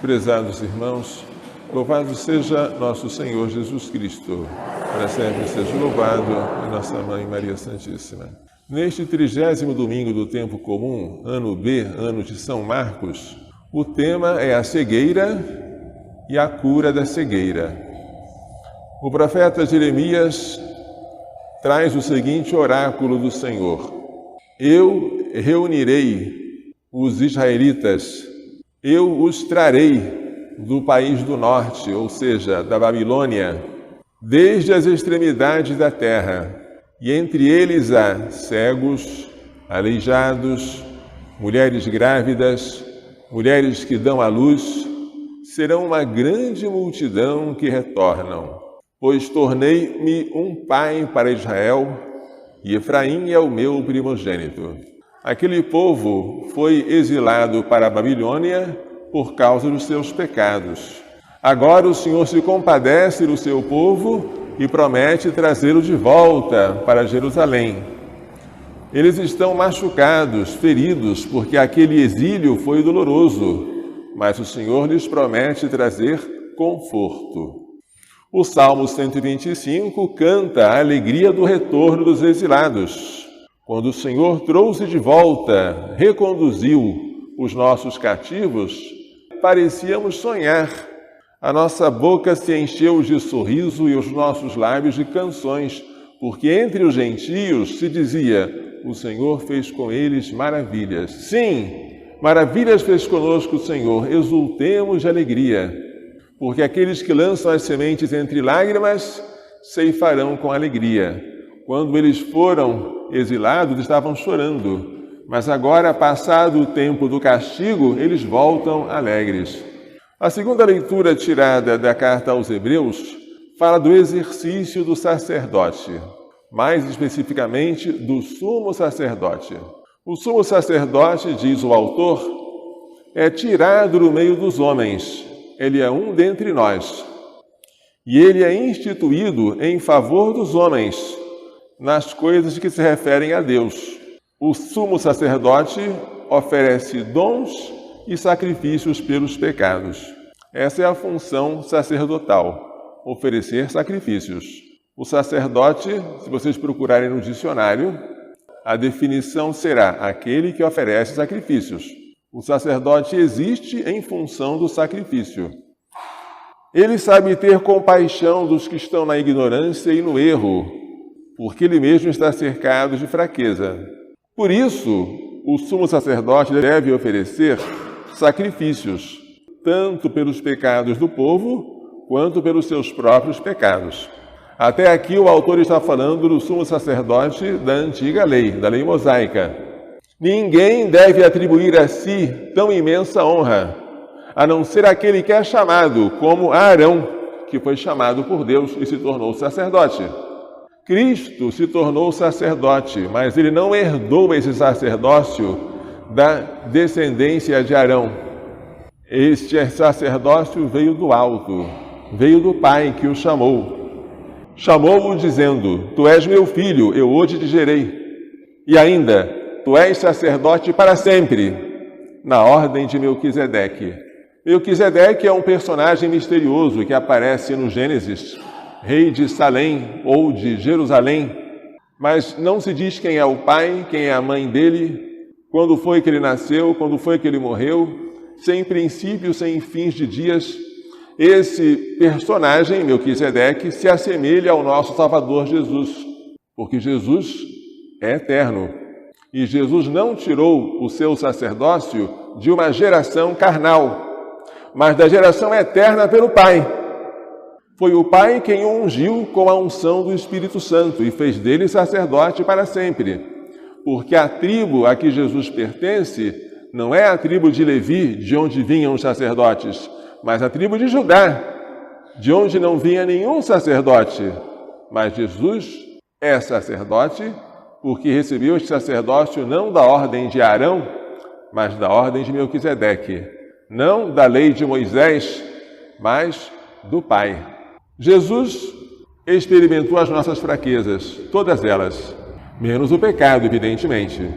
Prezados irmãos, louvado seja nosso Senhor Jesus Cristo, para sempre seja louvado, e nossa Mãe Maria Santíssima. Neste 30º domingo do tempo comum, ano B, ano de São Marcos, o tema é a cegueira e a cura da cegueira. O profeta Jeremias traz o seguinte oráculo do Senhor: Eu reunirei os israelitas, eu os trarei do país do norte, ou seja, da Babilônia, desde as extremidades da terra, e entre eles há cegos, aleijados, mulheres grávidas, mulheres que dão à luz, serão uma grande multidão que retornam, pois tornei-me um pai para Israel, e Efraim é o meu primogênito. Aquele povo foi exilado para a Babilônia por causa dos seus pecados. Agora o Senhor se compadece do seu povo e promete trazê-lo de volta para Jerusalém. Eles estão machucados, feridos, porque aquele exílio foi doloroso, mas o Senhor lhes promete trazer conforto. O Salmo 125 canta a alegria do retorno dos exilados. Quando o Senhor trouxe de volta, reconduziu os nossos cativos, parecíamos sonhar. A nossa boca se encheu de sorriso e os nossos lábios de canções, porque entre os gentios se dizia: o Senhor fez com eles maravilhas. Sim, maravilhas fez conosco o Senhor, exultemos de alegria, porque aqueles que lançam as sementes entre lágrimas ceifarão com alegria. Quando eles foram exilados, estavam chorando, mas agora, passado o tempo do castigo, eles voltam alegres. A segunda leitura tirada da carta aos Hebreus fala do exercício do sacerdote, mais especificamente do sumo sacerdote. O sumo sacerdote, diz o autor, é tirado do meio dos homens. Ele é um dentre nós. E ele é instituído em favor dos homens, nas coisas que se referem a Deus. O sumo sacerdote oferece dons e sacrifícios pelos pecados. Essa é a função sacerdotal, oferecer sacrifícios. O sacerdote, se vocês procurarem no dicionário, a definição será aquele que oferece sacrifícios. O sacerdote existe em função do sacrifício. Ele sabe ter compaixão dos que estão na ignorância e no erro, porque ele mesmo está cercado de fraqueza. Por isso, o sumo sacerdote deve oferecer sacrifícios, tanto pelos pecados do povo, quanto pelos seus próprios pecados. Até aqui o autor está falando do sumo sacerdote da antiga lei, da lei mosaica. Ninguém deve atribuir a si tão imensa honra, a não ser aquele que é chamado, como Arão, que foi chamado por Deus e se tornou sacerdote. Cristo se tornou sacerdote, mas ele não herdou esse sacerdócio da descendência de Arão. Este sacerdócio veio do alto, veio do Pai que o chamou. Chamou-o dizendo: Tu és meu filho, eu hoje te gerei. E ainda, tu és sacerdote para sempre, na ordem de Melquisedeque. Melquisedeque é um personagem misterioso que aparece no Gênesis, rei de Salém ou de Jerusalém, mas não se diz quem é o pai, quem é a mãe dele, quando foi que ele nasceu, quando foi que ele morreu, sem princípio, sem fins de dias. Esse personagem, Melquisedeque, se assemelha ao nosso Salvador Jesus, porque Jesus é eterno. E Jesus não tirou o seu sacerdócio de uma geração carnal, mas da geração eterna pelo Pai. Foi o Pai quem o ungiu com a unção do Espírito Santo e fez dele sacerdote para sempre. Porque a tribo a que Jesus pertence não é a tribo de Levi, de onde vinham os sacerdotes, mas a tribo de Judá, de onde não vinha nenhum sacerdote. Mas Jesus é sacerdote porque recebeu este sacerdócio não da ordem de Arão, mas da ordem de Melquisedeque. Não da lei de Moisés, mas do Pai. Jesus experimentou as nossas fraquezas, todas elas, menos o pecado, evidentemente.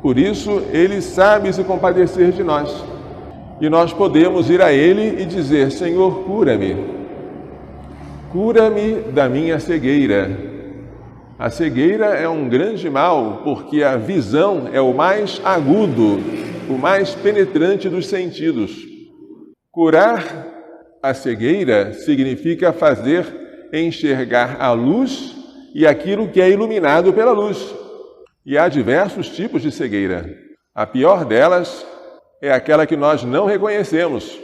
Por isso, ele sabe se compadecer de nós. E nós podemos ir a Ele e dizer: Senhor, cura-me. Cura-me da minha cegueira. A cegueira é um grande mal, porque a visão é o mais agudo, o mais penetrante dos sentidos. Curar a cegueira significa fazer enxergar a luz e aquilo que é iluminado pela luz. E há diversos tipos de cegueira. A pior delas é aquela que nós não reconhecemos.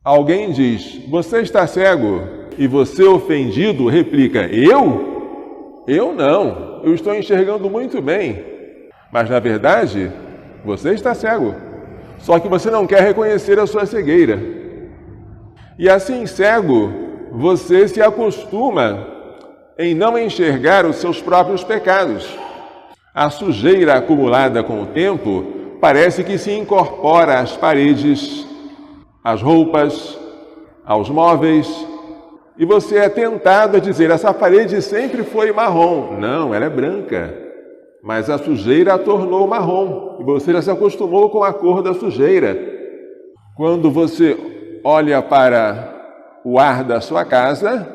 Alguém diz: você está cego, e você, ofendido, replica: eu? Eu não, eu estou enxergando muito bem. Mas, na verdade, você está cego, só que você não quer reconhecer a sua cegueira. E assim, cego, você se acostuma em não enxergar os seus próprios pecados. A sujeira acumulada com o tempo parece que se incorpora às paredes, às roupas, aos móveis, e você é tentado a dizer: essa parede sempre foi marrom. Não, ela é branca, mas a sujeira a tornou marrom, e você já se acostumou com a cor da sujeira. Quando você olha para o ar da sua casa,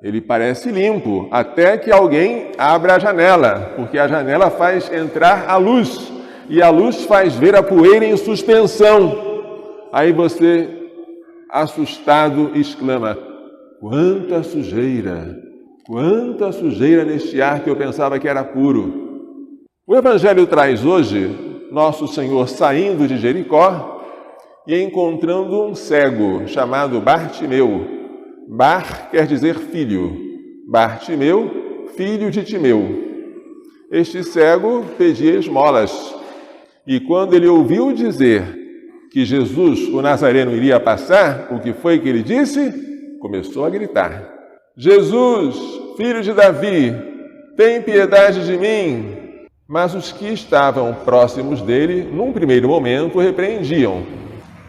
ele parece limpo, até que alguém abra a janela, porque a janela faz entrar a luz, e a luz faz ver a poeira em suspensão. Aí você, assustado, exclama: quanta sujeira neste ar que eu pensava que era puro. O Evangelho traz hoje Nosso Senhor saindo de Jericó e encontrando um cego chamado Bartimeu. Bar quer dizer filho. Bartimeu, filho de Timeu. Este cego pedia esmolas. E quando ele ouviu dizer que Jesus, o Nazareno, iria passar, o que foi que ele disse? Começou a gritar: Jesus, filho de Davi, tem piedade de mim. Mas os que estavam próximos dele, num primeiro momento, o repreendiam: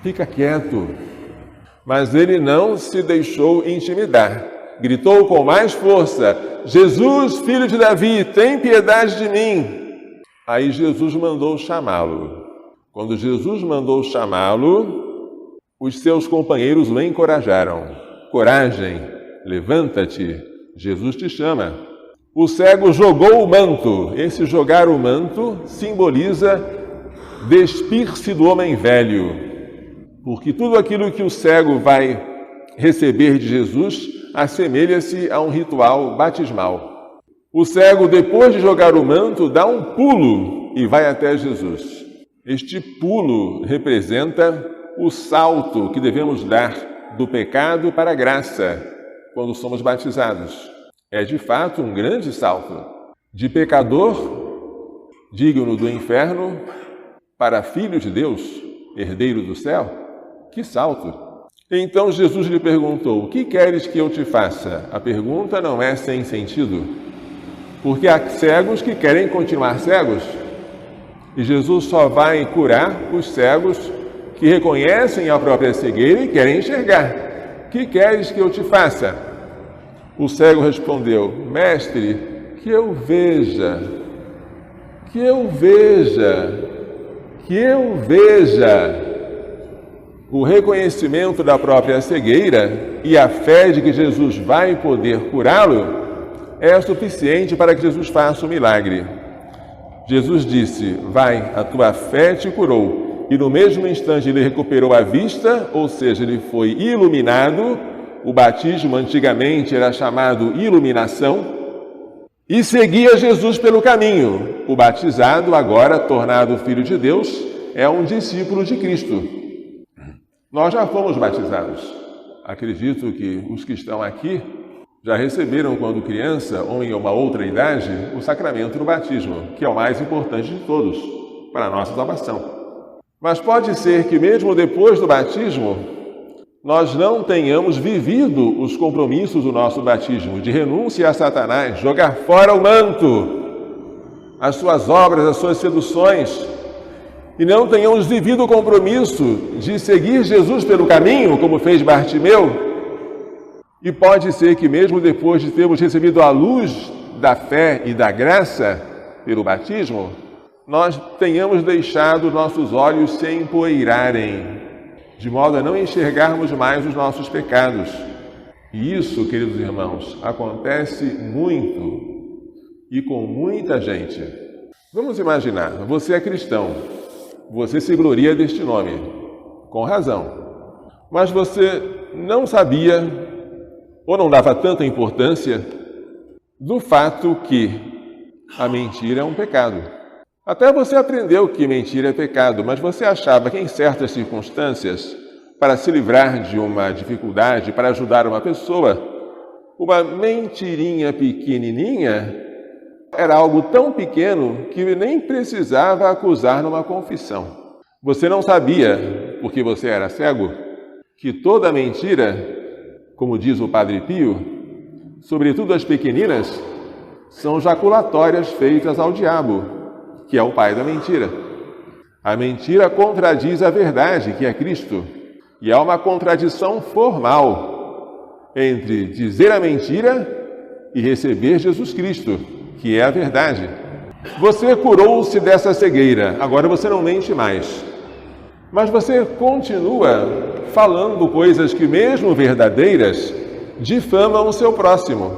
fica quieto. Mas ele não se deixou intimidar. Gritou com mais força: Jesus, filho de Davi, tem piedade de mim. Aí Jesus mandou chamá-lo. Quando Jesus mandou chamá-lo, os seus companheiros o encorajaram: coragem, levanta-te, Jesus te chama. O cego jogou o manto. Esse jogar o manto simboliza despir-se do homem velho, porque tudo aquilo que o cego vai receber de Jesus assemelha-se a um ritual batismal. O cego, depois de jogar o manto, dá um pulo e vai até Jesus. Este pulo representa o salto que devemos dar do pecado para a graça quando somos batizados. É de fato um grande salto. De pecador, digno do inferno, para filho de Deus, herdeiro do céu. Que salto! Então Jesus lhe perguntou: o que queres que eu te faça? A pergunta não é sem sentido, porque há cegos que querem continuar cegos. E Jesus só vai curar os cegos que reconhecem a própria cegueira e querem enxergar. Que queres que eu te faça? O cego respondeu: mestre, que eu veja. O reconhecimento da própria cegueira e a fé de que Jesus vai poder curá-lo é suficiente para que Jesus faça o milagre. Jesus disse: vai, a tua fé te curou. E no mesmo instante ele recuperou a vista, ou seja, ele foi iluminado. O batismo antigamente era chamado iluminação, e seguia Jesus pelo caminho. O batizado, agora tornado filho de Deus, é um discípulo de Cristo. Nós já fomos batizados. Acredito que os que estão aqui já receberam, quando criança ou em uma outra idade, o sacramento do batismo, que é o mais importante de todos para a nossa salvação. Mas pode ser que mesmo depois do batismo, nós não tenhamos vivido os compromissos do nosso batismo, de renúncia a Satanás, jogar fora o manto, as suas obras, as suas seduções, e não tenhamos vivido o compromisso de seguir Jesus pelo caminho, como fez Bartimeu. E pode ser que mesmo depois de termos recebido a luz da fé e da graça pelo batismo, nós tenhamos deixado nossos olhos se empoeirarem. de modo a não enxergarmos mais os nossos pecados. E isso, queridos irmãos, acontece muito e com muita gente. Vamos imaginar, você é cristão, você se gloria deste nome, com razão, mas você não sabia ou não dava tanta importância do fato que a mentira é um pecado. Até você aprendeu que mentira é pecado, mas você achava que em certas circunstâncias, para se livrar de uma dificuldade, para ajudar uma pessoa, uma mentirinha pequenininha era algo tão pequeno que nem precisava acusar numa confissão. Você não sabia, porque você era cego, que toda mentira, como diz o Padre Pio, sobretudo as pequeninas, são jaculatórias feitas ao diabo, que é o pai da mentira. A mentira contradiz a verdade, que é Cristo, e há uma contradição formal entre dizer a mentira e receber Jesus Cristo, que é a verdade. Você curou-se dessa cegueira, agora você não mente mais. Mas você continua falando coisas que, mesmo verdadeiras, difamam o seu próximo,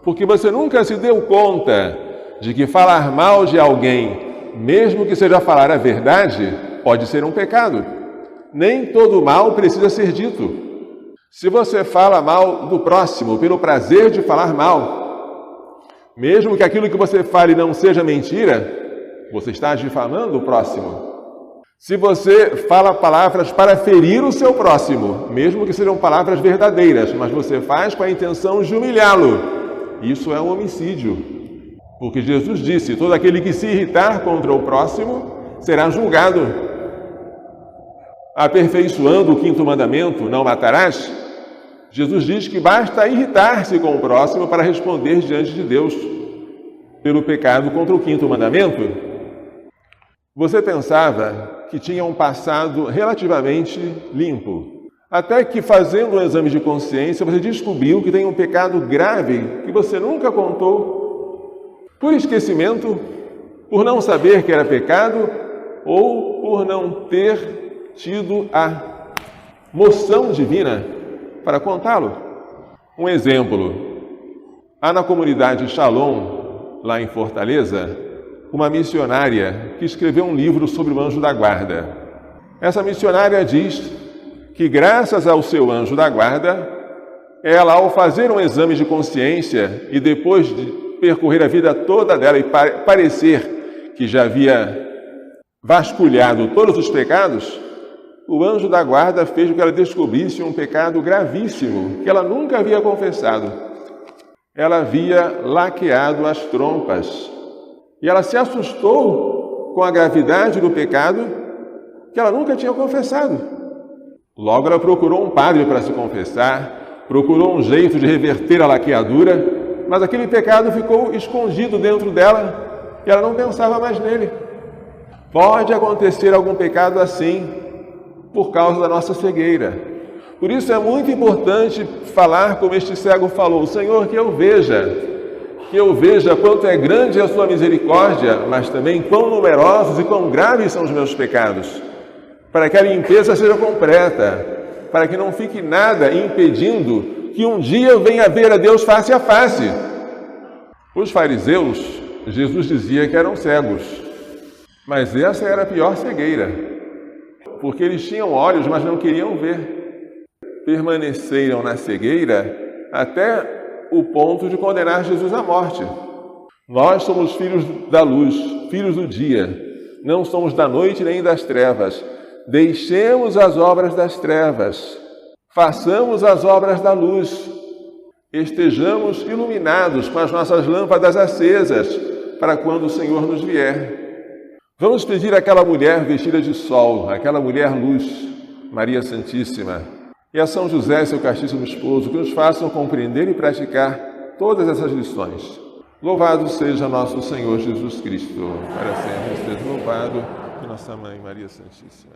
porque você nunca se deu conta de que falar mal de alguém, mesmo que seja falar a verdade, pode ser um pecado. Nem todo mal precisa ser dito. Se você fala mal do próximo pelo prazer de falar mal, mesmo que aquilo que você fale não seja mentira, você está difamando o próximo. Se você fala palavras para ferir o seu próximo, mesmo que sejam palavras verdadeiras, mas você faz com a intenção de humilhá-lo, isso é um homicídio. Porque Jesus disse, todo aquele que se irritar contra o próximo será julgado. Aperfeiçoando o 5º mandamento, não matarás, Jesus diz que basta irritar-se com o próximo para responder diante de Deus pelo pecado contra o 5º mandamento. Você pensava que tinha um passado relativamente limpo, até que, fazendo um exame de consciência, você descobriu que tem um pecado grave que você nunca contou, por esquecimento, por não saber que era pecado ou por não ter tido a moção divina para contá-lo. Um exemplo, há na comunidade Shalom, lá em Fortaleza, uma missionária que escreveu um livro sobre o anjo da guarda. Essa missionária diz que, graças ao seu anjo da guarda, ela, ao fazer um exame de consciência e depois de percorrer a vida toda dela e parecer que já havia vasculhado todos os pecados, o anjo da guarda fez com que ela descobrisse um pecado gravíssimo que ela nunca havia confessado. Ela havia laqueado as trompas. E ela se assustou com a gravidade do pecado que ela nunca tinha confessado. Logo ela procurou um padre para se confessar, procurou um jeito de reverter a laqueadura, mas aquele pecado ficou escondido dentro dela e ela não pensava mais nele. Pode acontecer algum pecado assim, por causa da nossa cegueira. Por isso é muito importante falar como este cego falou: Senhor, que eu veja quanto é grande a sua misericórdia, mas também quão numerosos e quão graves são os meus pecados, para que a limpeza seja completa, para que não fique nada impedindo que um dia eu venha ver a Deus face a face. Os fariseus, Jesus dizia que eram cegos, mas essa era a pior cegueira, porque eles tinham olhos, mas não queriam ver. Permaneceram na cegueira até o ponto de condenar Jesus à morte. Nós somos filhos da luz, filhos do dia. Não somos da noite nem das trevas. Deixemos as obras das trevas. Façamos as obras da luz. Estejamos iluminados com as nossas lâmpadas acesas para quando o Senhor nos vier. Vamos pedir àquela mulher vestida de sol, àquela mulher luz, Maria Santíssima, e a São José, seu castíssimo esposo, que nos façam compreender e praticar todas essas lições. Louvado seja nosso Senhor Jesus Cristo, para sempre esteja louvado, e nossa Mãe Maria Santíssima.